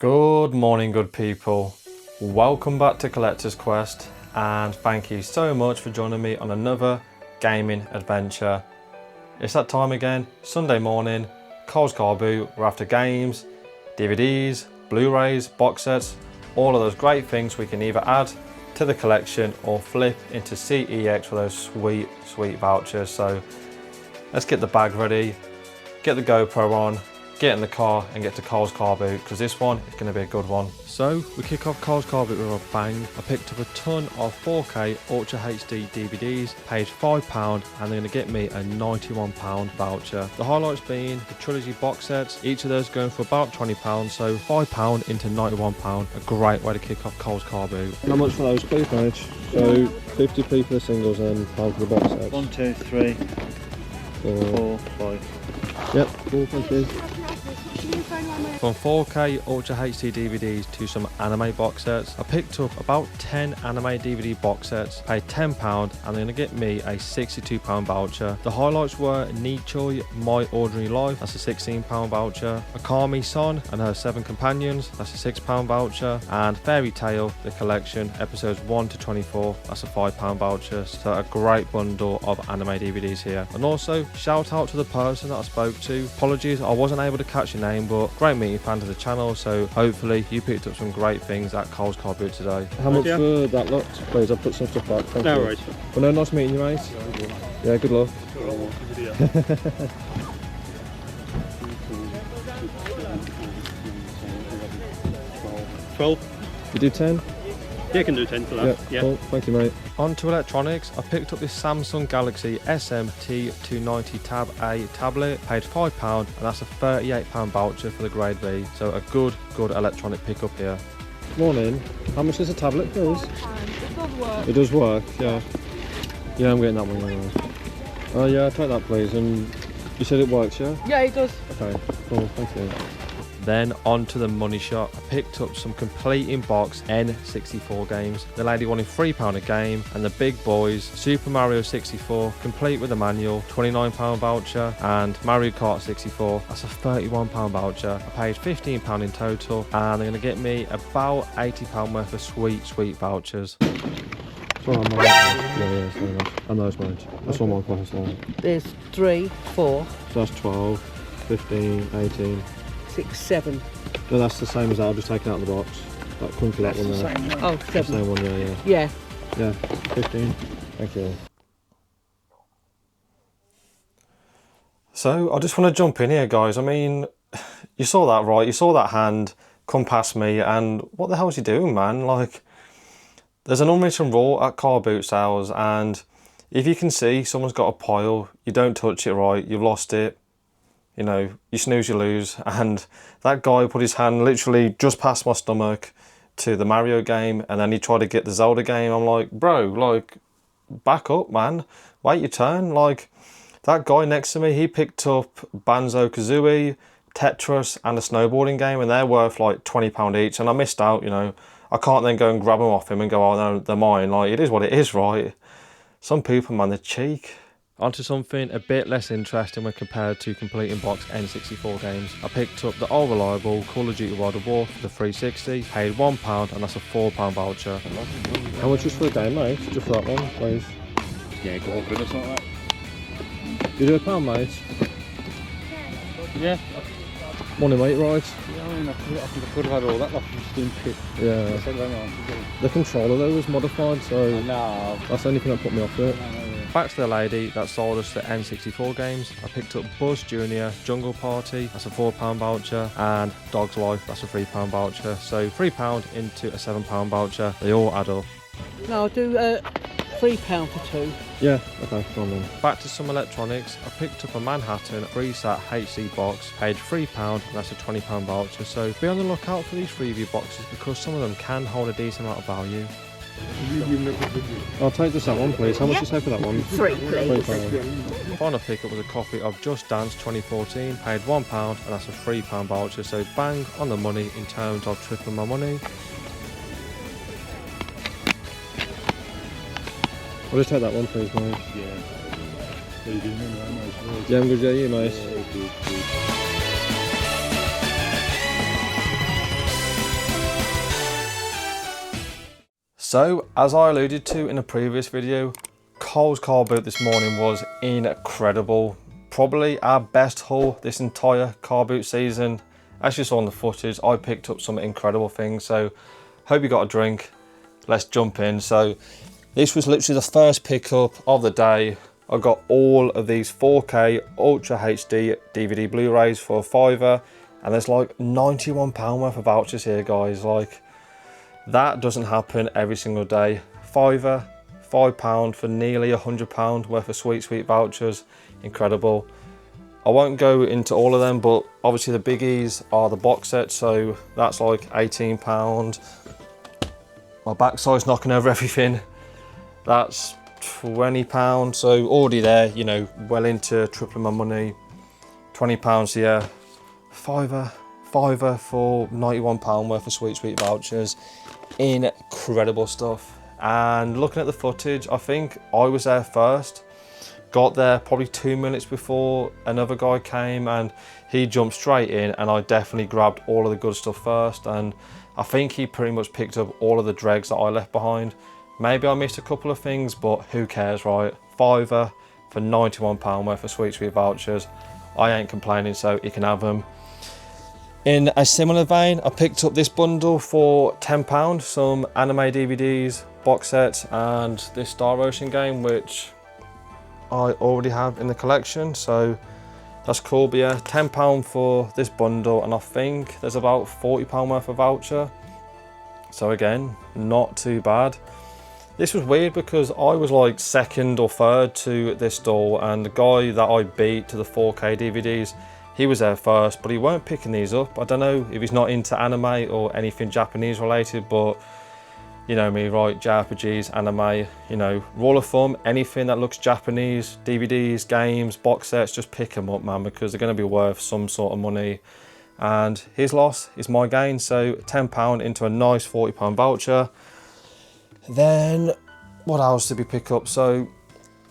Good morning, good people. Welcome back to Collector's Quest, and thank you so much for joining me on another gaming adventure. It's that time again, Sunday morning, Cole's Car Boot. We're after games, DVDs, Blu-rays, box sets, all of those great things we can either add to the collection or flip into CEX for those sweet vouchers. So let's get the bag ready, get the GoPro on, get in the car and get to Cole's Car Boot, because this one is going to be a good one. So we kick off Cole's Car Boot with a bang. I picked up a ton of 4K Ultra HD DVDs, paid £5, and they're going to get me a £91 voucher. The highlights being the trilogy box sets, each of those going for about £20, so £5 into £91, a great way to kick off Cole's Car Boot. How much for those, please, mate? So 50p for the singles and £5 for the box sets. 1, 2, 3, 4, 5. Yep, cool, thank you. From 4K Ultra HD DVDs to some anime box sets, I picked up about 10 anime DVD box sets, paid £10, and they're going to get me a £62 voucher. The highlights were Nichoi My Ordinary Life, that's a £16 voucher, Akami Son and Her 7 Companions, that's a £6 voucher, and Fairy Tail, the collection, episodes 1 to 24, that's a £5 voucher. So a great bundle of anime DVDs here. And also, shout out to the person that I spoke to. Apologies, I wasn't able to catch your name, but great meeting fan to the channel, so hopefully you picked up some great things at Cole's Car Boot today. How much for that lot, please? I'll put some stuff back. Thank you. Worries. Well, no, nice meeting you, mate. Yeah, good luck. 12. You do 10? Yeah, I can do 10 for that. Yeah. Cool. Thank you, mate. On to electronics, I picked up this Samsung Galaxy SMT290 Tab A tablet, paid £5, and that's a £38 voucher for the grade B, so a good electronic pickup here. Morning. How much is a tablet, please? It does work. It does work, yeah. Yeah, I'm getting that one anyway. Oh yeah, take that please, and you said it works, yeah? Yeah, it does. Okay, cool, thank you. Then on to the money shot. I picked up some complete in-box N64 games. The lady wanted £3 a game, and the big boys, Super Mario 64, complete with a manual, £29 voucher, and Mario Kart 64, that's a £31 voucher. I paid £15 in total, and they're going to get me about £80 worth of sweet vouchers. Sorry, yeah, sorry, mate. I know it's mate. That's all my class now. There's 3, 4, So that's 12, 15, 18. 6, 7. No, that's the same as that. I'll just take it out of the box. That come for that one there. Oh, That's the 7. same one, yeah. Yeah. Yeah, 15. Thank you. So, I just want to jump in here, guys. I mean, you saw that, right? You saw that hand come past me, and what the hell is he doing, man? Like, there's an unwritten rule at car boot sales, and if you can see someone's got a pile, you don't touch it, right? You've lost it. You know, you snooze, you lose. And that guy put his hand literally just past my stomach to the Mario game, and then he tried to get the Zelda game. I'm like, bro, like, back up, man. Wait your turn. Like, that guy next to me, he picked up Banjo-Kazooie, Tetris, and a snowboarding game, and they're worth like £20 each. And I missed out, you know. I can't then go and grab them off him and go, oh no, they're mine. Like, it is what it is, right? Some people, man, they're cheek. Onto something a bit less interesting when compared to complete in-box N64 games. I picked up the all-reliable Call of Duty World of War for the 360, paid £1, and that's a £4 voucher. How much is for the game, mate? Just for that one, please. Yeah, go up with us like that. You do £1, mate? Yeah. Morning, mate, right? Yeah, I mean, I think I could have had all that lot from Steam Kit. Yeah. The controller though was modified, so No. that's the only thing that put me off it. No. Back to the lady that sold us the N64 games. I picked up Buzz Jr. Jungle Party, that's a £4 voucher, and Dog's Life, that's a £3 voucher. So £3 into a £7 voucher, they all add up. No, I'll do £3 for 2. Yeah, okay, go on then. Back to some electronics. I picked up a Manhattan 3-sat HD box, paid £3, and that's a £20 voucher. So be on the lookout for these freebie boxes, because some of them can hold a decent amount of value. I'll take this that one, please. How much you say for that one? 3, please. Final pickup was a copy of Just Dance 2014, paid £1, and that's a £3 voucher. So bang on the money in terms of tripling my money. I'll just take that one, please, mate. Yeah. How you doing, mate? Yeah, I'm good, yeah, you, mate. Yeah, good. So, as I alluded to in a previous video, Cole's car boot this morning was incredible. Probably our best haul this entire car boot season. As you saw in the footage, I picked up some incredible things, so hope you got a drink. Let's jump in. So, this was literally the first pickup of the day. I got all of these 4K Ultra HD DVD Blu-rays for a £5, and there's like £91 worth of vouchers here, guys. Like, that doesn't happen every single day. £5 for nearly £100 worth of sweet vouchers. Incredible. I won't go into all of them, but obviously the biggies are the box set, so that's like £18. My backside's knocking over everything. That's £20, so already there, you know, well into tripling my money. £20 here. Fiver for £91 worth of sweet vouchers. Incredible stuff. And looking at the footage, I think I was there first. Got there probably 2 minutes before another guy came, and he jumped straight in, and I definitely grabbed all of the good stuff first, and I think he pretty much picked up all of the dregs that I left behind. Maybe I missed a couple of things, but who cares, right? £5 for £91 worth of sweet vouchers. I ain't complaining, so you can have them. In a similar vein, I picked up this bundle for £10, some anime DVDs, box sets, and this Star Ocean game, which I already have in the collection, so that's cool. But yeah, £10 for this bundle, and I think there's about £40 worth of voucher. So again, not too bad. This was weird because I was like second or third to this stall, and the guy that I beat to the 4K DVDs, he was there first, but he weren't picking these up. I don't know if he's not into anime or anything Japanese related, but you know me, right? JRPGs, anime, you know, rule of thumb, anything that looks Japanese, DVDs, games, box sets, just pick them up, man, because they're going to be worth some sort of money. And his loss is my gain, so £10 into a nice £40 voucher. Then, what else did we pick up? So,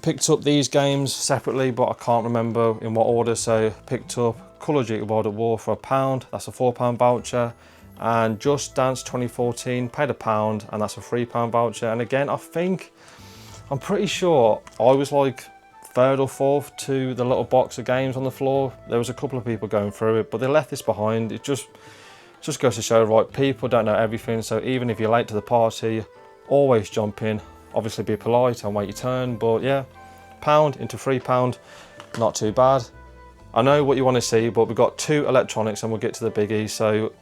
picked up these games separately, but I can't remember in what order. So picked up Call of Duty World at War for £1, that's a £4 voucher, and Just Dance 2014, paid £1, and that's a £3 voucher. And again, I'm pretty sure I was like third or fourth to the little box of games on the floor. There was a couple of people going through it, but they left this behind. It just goes to show, right, people don't know everything, so even if you're late to the party, always jump in. Obviously be polite and wait your turn, but yeah, £1 into £3, not too bad. I know what you want to see, but we've got 2 electronics and we'll get to the biggie. So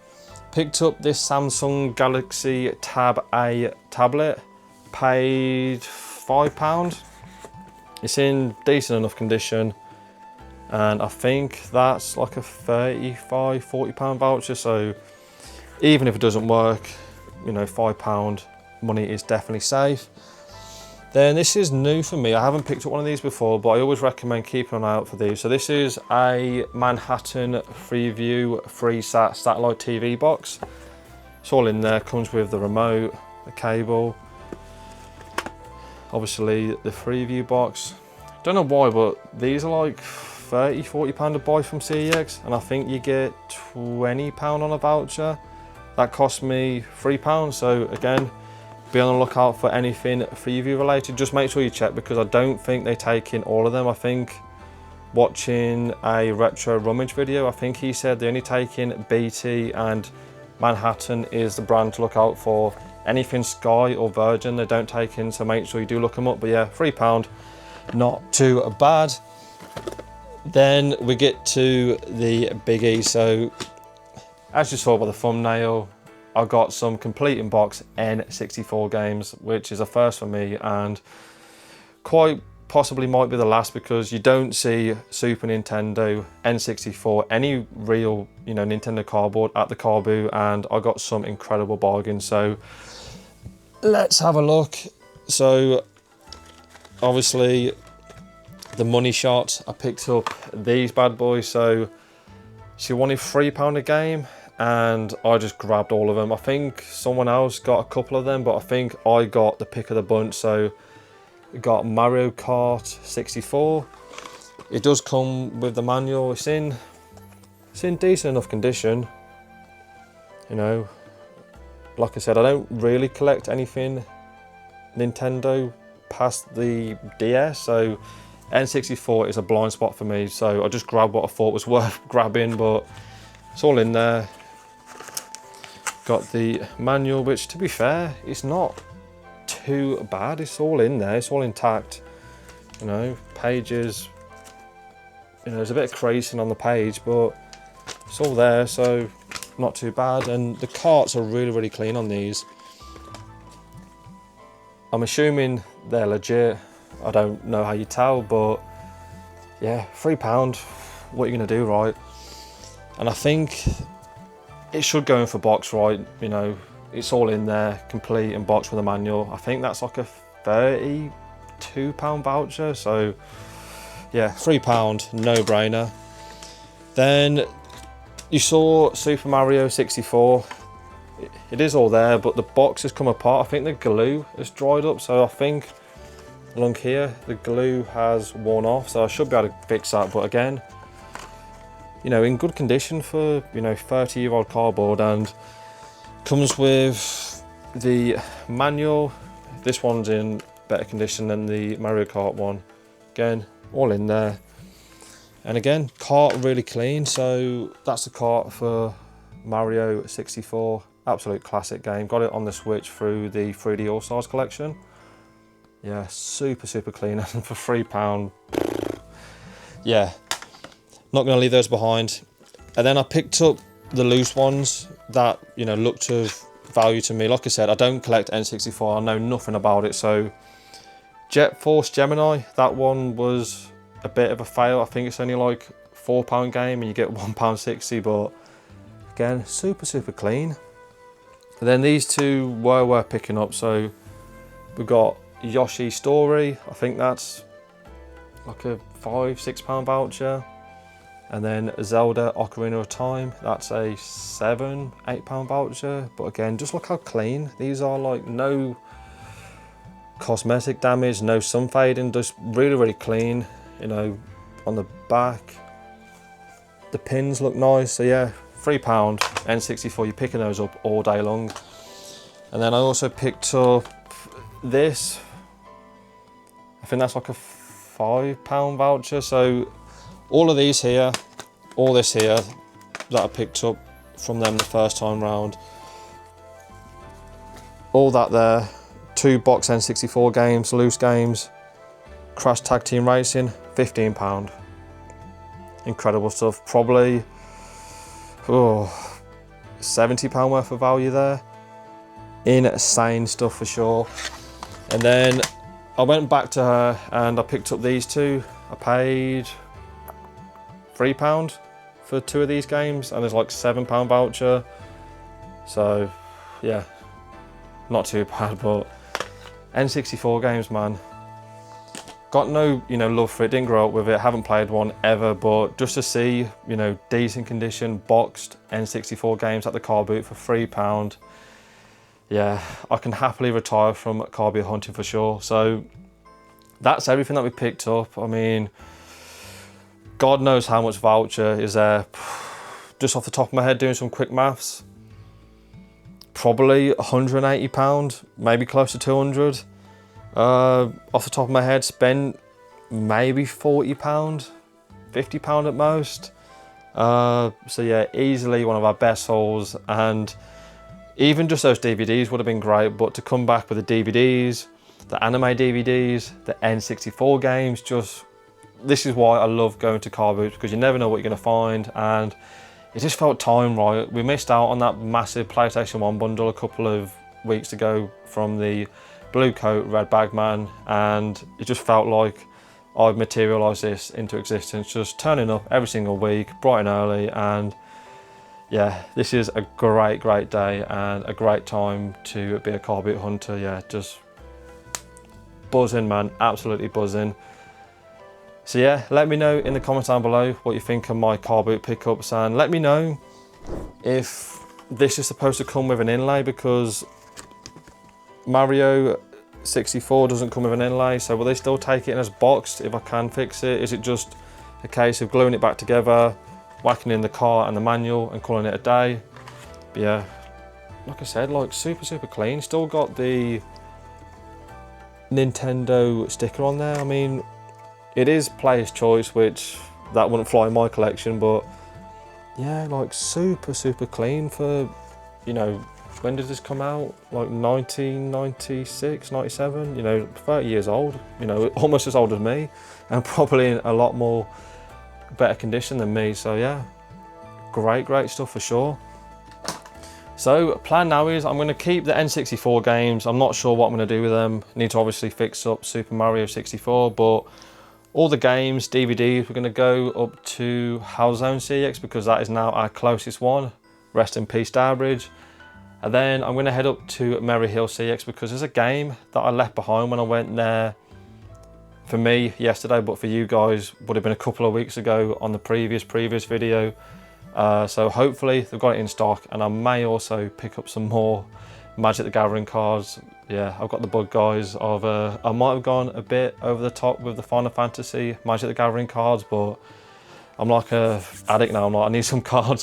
picked up this Samsung Galaxy Tab A tablet, paid £5. It's in decent enough condition, and I think that's like a £40 voucher, so even if it doesn't work, you know, £5 money is definitely safe. Then this is new for me. I haven't picked up one of these before, but I always recommend keeping an eye out for these. So this is a Manhattan Freeview FreeSat satellite TV box. It's all in there, comes with the remote, the cable, obviously the Freeview box. Don't know why, but these are like £30–40 to buy from CEX, and I think you get £20 on a voucher. That cost me £3, so again, be on the lookout for anything Freeview related. Just make sure you check, because I don't think they take in all of them. I think watching a retro rummage video, I think he said they only take in BT, and Manhattan is the brand to look out for. Anything Sky or Virgin they don't take in, so make sure you do look them up. But yeah, £3, not too bad. Then we get to the biggie. So as you saw by the thumbnail, I got some complete in box N64 games, which is a first for me, and quite possibly might be the last, because you don't see Super Nintendo, N64, any real, you know, Nintendo cardboard at the car boot, and I got some incredible bargains. So let's have a look. So obviously the money shot, I picked up these bad boys. So she wanted £3 a game, and I just grabbed all of them. I think someone else got a couple of them, but I think I got the pick of the bunch. So we got Mario Kart 64. It does come with the manual. It's in decent enough condition. You know, like I said, I don't really collect anything Nintendo past the DS, so N64 is a blind spot for me, so I just grabbed what I thought was worth grabbing, but it's all in there. Got the manual, which to be fair, it's not too bad. It's all in there, it's all intact. You know, pages, you know, there's a bit of creasing on the page, but it's all there, so not too bad. And the carts are really, really clean on these. I'm assuming they're legit. I don't know how you tell, but yeah, £3. What are you gonna do, right? And I think it should go in for box, right? You know, it's all in there, complete and boxed with a manual. I think that's like a £32 voucher. So yeah, £3, no brainer. Then you saw Super Mario 64. It is all there, but the box has come apart. I think the glue has dried up, so I think along here the glue has worn off, so I should be able to fix that. But again, you know, in good condition for, you know, 30-year-old cardboard, and comes with the manual. This one's in better condition than the Mario Kart one. Again, all in there. And again, cart really clean. So that's the cart for Mario 64. Absolute classic game. Got it on the Switch through the 3D All-Stars collection. Yeah, super, super clean. And for £3, yeah, not going to leave those behind. And then I picked up the loose ones that, you know, looked of value to me. Like I said, I don't collect N64. I know nothing about it. So Jet Force Gemini, that one was a bit of a fail. I think it's only like £4 game and you get £1.60, but again, super, super clean. And then these two were worth picking up. So we've got Yoshi Story. I think that's like a £5-6 voucher. And then Zelda Ocarina of Time, that's a £7-8 voucher. But again, just look how clean these are. Like no cosmetic damage, no sun fading, just really, really clean. You know, on the back, the pins look nice. So yeah, £3 N64, you're picking those up all day long. And then I also picked up this. I think that's like a £5 voucher. So all of these here, all this here that I picked up from them the first time round, all that there, 2 box N64 games, loose games, Crash Tag Team Racing, £15. Incredible stuff. Probably £70 worth of value there. Insane stuff for sure. And then I went back to her and I picked up these two. I paid £3 for 2 of these games, and there's like £7 voucher. So yeah, not too bad. But N64 games, man, got no, you know, love for it, didn't grow up with it, haven't played one ever, but just to see, you know, decent condition boxed N64 games at the car boot for £3, yeah, I can happily retire from car boot hunting for sure. So that's everything that we picked up. I mean, God knows how much voucher is there. Just off the top of my head, doing some quick maths, probably £180, maybe close to 200. Off the top of my head, spent maybe £40, £50 at most. So yeah, easily one of our best hauls. And even just those DVDs would have been great, but to come back with the DVDs, the anime DVDs, the N64 games, just, this is why I love going to car boots, because you never know what you're going to find. And it just felt time right. We missed out on that massive PlayStation 1 bundle a couple of weeks ago from the Blue Coat Red Bag Man, and it just felt like I've materialised this into existence, just turning up every single week, bright and early. And yeah, this is a great, great day and a great time to be a car boot hunter. Yeah, just buzzing, man, absolutely buzzing. So yeah, let me know in the comments down below what you think of my car boot pickups, and let me know if this is supposed to come with an inlay, because Mario 64 doesn't come with an inlay. So will they still take it in as boxed if I can fix it? Is it just a case of gluing it back together, whacking in the car and the manual and calling it a day? But yeah, like I said, like super, super clean. Still got the Nintendo sticker on there. I mean, it is player's choice, which that wouldn't fly in my collection, but yeah, like super clean for, you know, when did this come out? Like 1996, 97, you know, 30 years old, you know, almost as old as me, and probably in a lot more better condition than me. So yeah, great stuff for sure. So plan now is I'm going to keep the N64 games. I'm not sure what I'm going to do with them. Need to obviously fix up Super Mario 64, but all the games, DVDs, we're going to go up to Halzone CX because that is now our closest one. Rest in peace, Starbridge. And then I'm going to head up to Merry Hill CX because there's a game that I left behind when I went there, for me yesterday, but for you guys would have been a couple of weeks ago on the previous video. So hopefully they've got it in stock, and I may also pick up some more Magic the Gathering cards. Yeah, I've got the bug, guys, of I might have gone a bit over the top with the Final Fantasy Magic the Gathering cards, but I'm like a addict now. I'm like, I need some cards,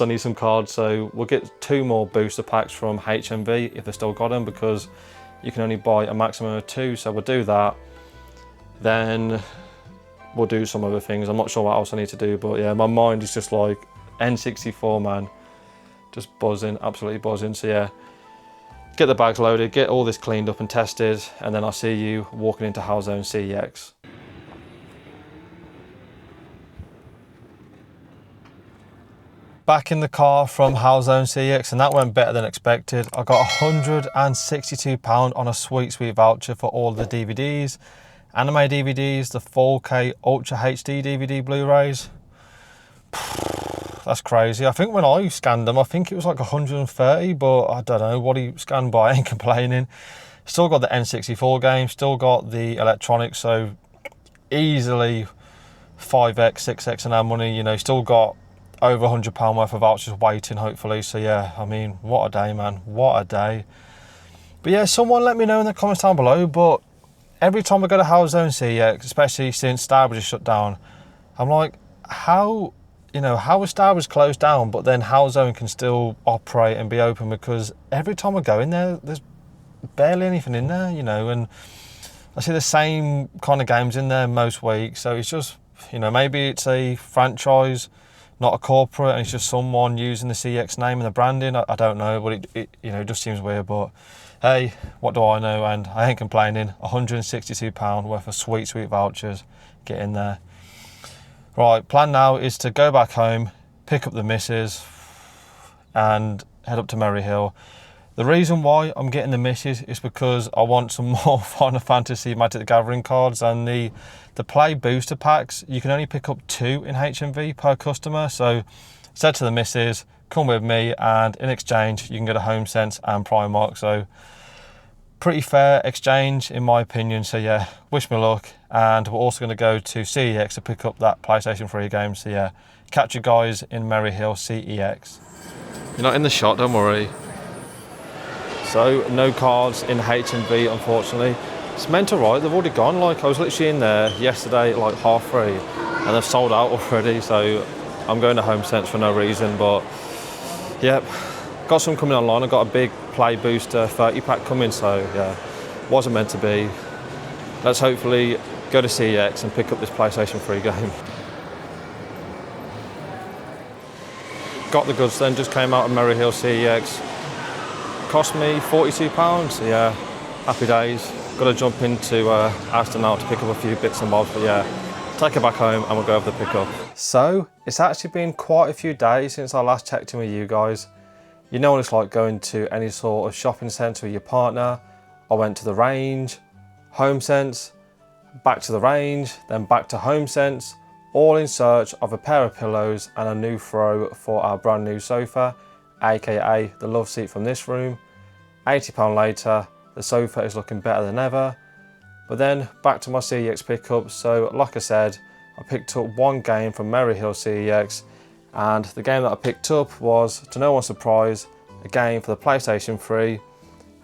so we'll get 2 more booster packs from HMV if they've still got them, because you can only buy a maximum of 2, so we'll do that. Then we'll do some other things. I'm not sure what else I need to do, but yeah, my mind is just like N64, man, just buzzing, absolutely buzzing. So yeah, get the bags loaded, get all this cleaned up and tested, and then I'll see you walking into Halzone CEX. Back in the car from Halzone CEX, and that went better than expected. I got £162 on a sweet voucher for all the DVDs, anime DVDs, the 4K Ultra HD DVD Blu-rays. That's crazy. I think when I scanned them, I think it was like 130, but I don't know what he scanned, but I ain't complaining. Still got the N64 game, still got the electronics, so easily 5x, 6x in our money, you know, still got over £100 worth of vouchers waiting, hopefully. So yeah, I mean, what a day, man, what a day. But yeah, someone let me know in the comments down below, but every time I go to Halzone CEX, especially since Starbridge is shut down, I'm like, how, you know, how is Starbridge closed down, but then Halzone can still operate and be open? Because every time I go in there, there's barely anything in there, you know, and I see the same kind of games in there most weeks. So it's just, you know, maybe it's a franchise, not a corporate, and it's just someone using the CX name and the branding. I don't know, but it you know, just seems weird. But hey, what do I know? And I ain't complaining. £162 worth of sweet vouchers. Get in there. Right, plan now is to go back home, pick up the missus, and head up to Merry Hill. The reason why I'm getting the missus is because I want some more Final Fantasy Magic the Gathering cards, and the play booster packs, you can only pick up 2 in HMV per customer. So said to the missus, come with me, and in exchange you can get a HomeSense and Primark. So pretty fair exchange in my opinion. So yeah, wish me luck. And we're also going to go to CEX to pick up that PlayStation 3 game. So yeah, catch you guys in Merry Hill CEX. You're not in the shot, don't worry. So no cards in HMV, unfortunately. It's meant to right, they've already gone. Like, I was literally in there yesterday at like 3:30 and they've sold out already. So I'm going to HomeSense for no reason, but yep, got some coming online. I've got a big Play Booster 30 pack coming, so yeah, wasn't meant to be. Let's hopefully go to CEX and pick up this PlayStation 3 game. Got the goods then, just came out of Merry Hill CEX. Cost me £42, so yeah, happy days. Got to jump into Aston now to pick up a few bits and bobs, but yeah, take it back home and we'll go over the pickup. So it's actually been quite a few days since I last checked in with you guys. You know what it's like going to any sort of shopping centre with your partner. I went to the range, HomeSense, back to the range, then back to HomeSense, all in search of a pair of pillows and a new throw for our brand new sofa, aka the love seat from this room. £80 later, the sofa is looking better than ever. But then back to my CEX pickup. So like I said, I picked up one game from Merry Hill CEX, and the game that I picked up was, to no one's surprise, a game for the PlayStation 3,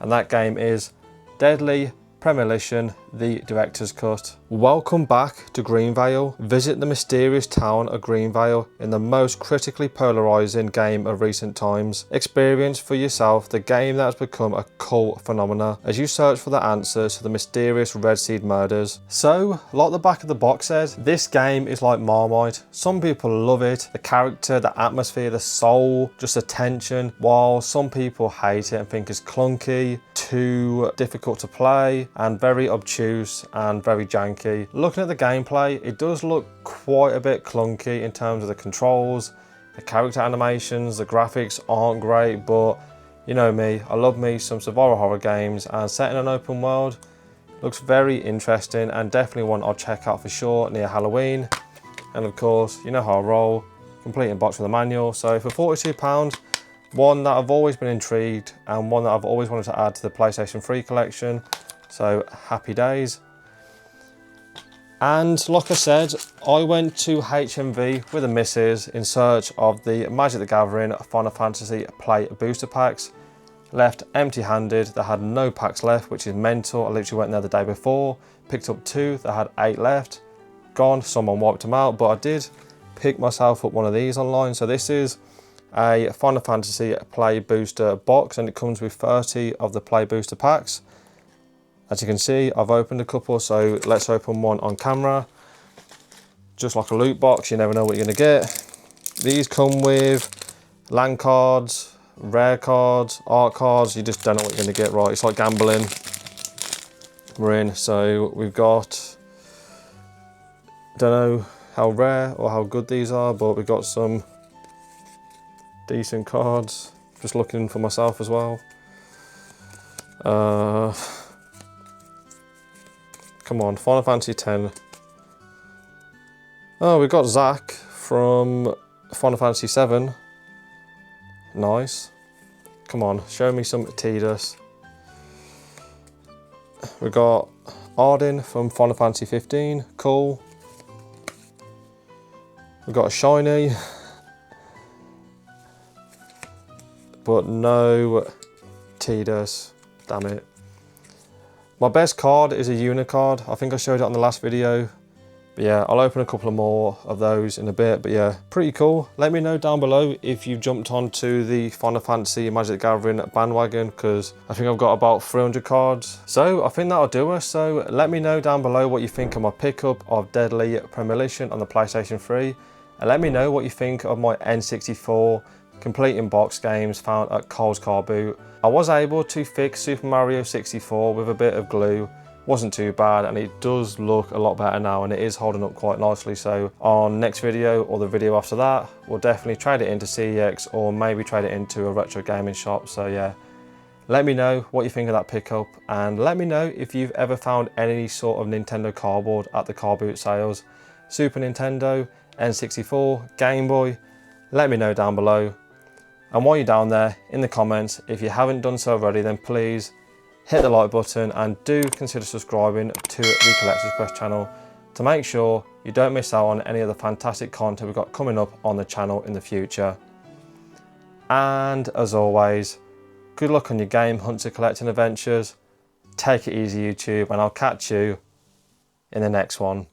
and that game is Deadly Premonition, the Director's Cut. Welcome back to Greenvale. Visit the mysterious town of Greenvale in the most critically polarising game of recent times. Experience for yourself the game that has become a cult phenomena as you search for the answers to the mysterious Red Seed murders. So, like the back of the box says, this game is like Marmite. Some people love it, the character, the atmosphere, the soul, just the tension, while some people hate it and think it's clunky, too difficult to play, and very obtuse and very janky. Looking at the gameplay, it does look quite a bit clunky in terms of the controls, the character animations, the graphics aren't great, but you know me, I love me some survival horror games, and set in an open world looks very interesting and definitely one I'll check out for sure near Halloween. And of course, you know how I roll, complete in box with a manual. So for £42, one that I've always been intrigued and one that I've always wanted to add to the PlayStation 3 collection. So happy days. And like I said, I went to HMV with the missus in search of the Magic the Gathering Final Fantasy Play Booster Packs. Left empty-handed, they had no packs left, which is mental. I literally went there the day before, picked up 2, they had 8 left. Gone, someone wiped them out, but I did pick myself up one of these online. So this is a Final Fantasy Play Booster box, and it comes with 30 of the Play Booster packs. As you can see, I've opened a couple, so let's open one on camera. Just like a loot box, you never know what you're gonna get. These come with land cards, rare cards, art cards, you just don't know what you're gonna get, right? It's like gambling. We're in, so we've got, don't know how rare or how good these are, but we've got some decent cards. Just looking for myself as well. Come on, Final Fantasy X. Oh, we've got Zack from Final Fantasy VII. Nice. Come on, show me some Tidus. We've got Arden from Final Fantasy 15. Cool. We've got a shiny. But no Tidus. Damn it. My best card is a Unicard. I think I showed it on the last video. But yeah, I'll open a couple of more of those in a bit. But yeah, pretty cool. Let me know down below if you've jumped onto the Final Fantasy Magic the Gathering bandwagon, because I think I've got about 300 cards. So I think that'll do us. So let me know down below what you think of my pickup of Deadly Premonition on the PlayStation 3. And let me know what you think of my N64 complete in box games found at Cole's Car Boot. I was able to fix Super Mario 64 with a bit of glue. Wasn't too bad, and it does look a lot better now, and it is holding up quite nicely. So on next video or the video after that, we'll definitely trade it into CEX or maybe trade it into a retro gaming shop. So yeah, let me know what you think of that pickup, and let me know if you've ever found any sort of Nintendo cardboard at the car boot sales. Super Nintendo, N64, Game Boy, let me know down below. And while you're down there in the comments, if you haven't done so already, then please hit the like button and do consider subscribing to the Collector's Quest channel to make sure you don't miss out on any of the fantastic content we've got coming up on the channel in the future. And as always, good luck on your game hunter collecting adventures. Take it easy, YouTube, and I'll catch you in the next one.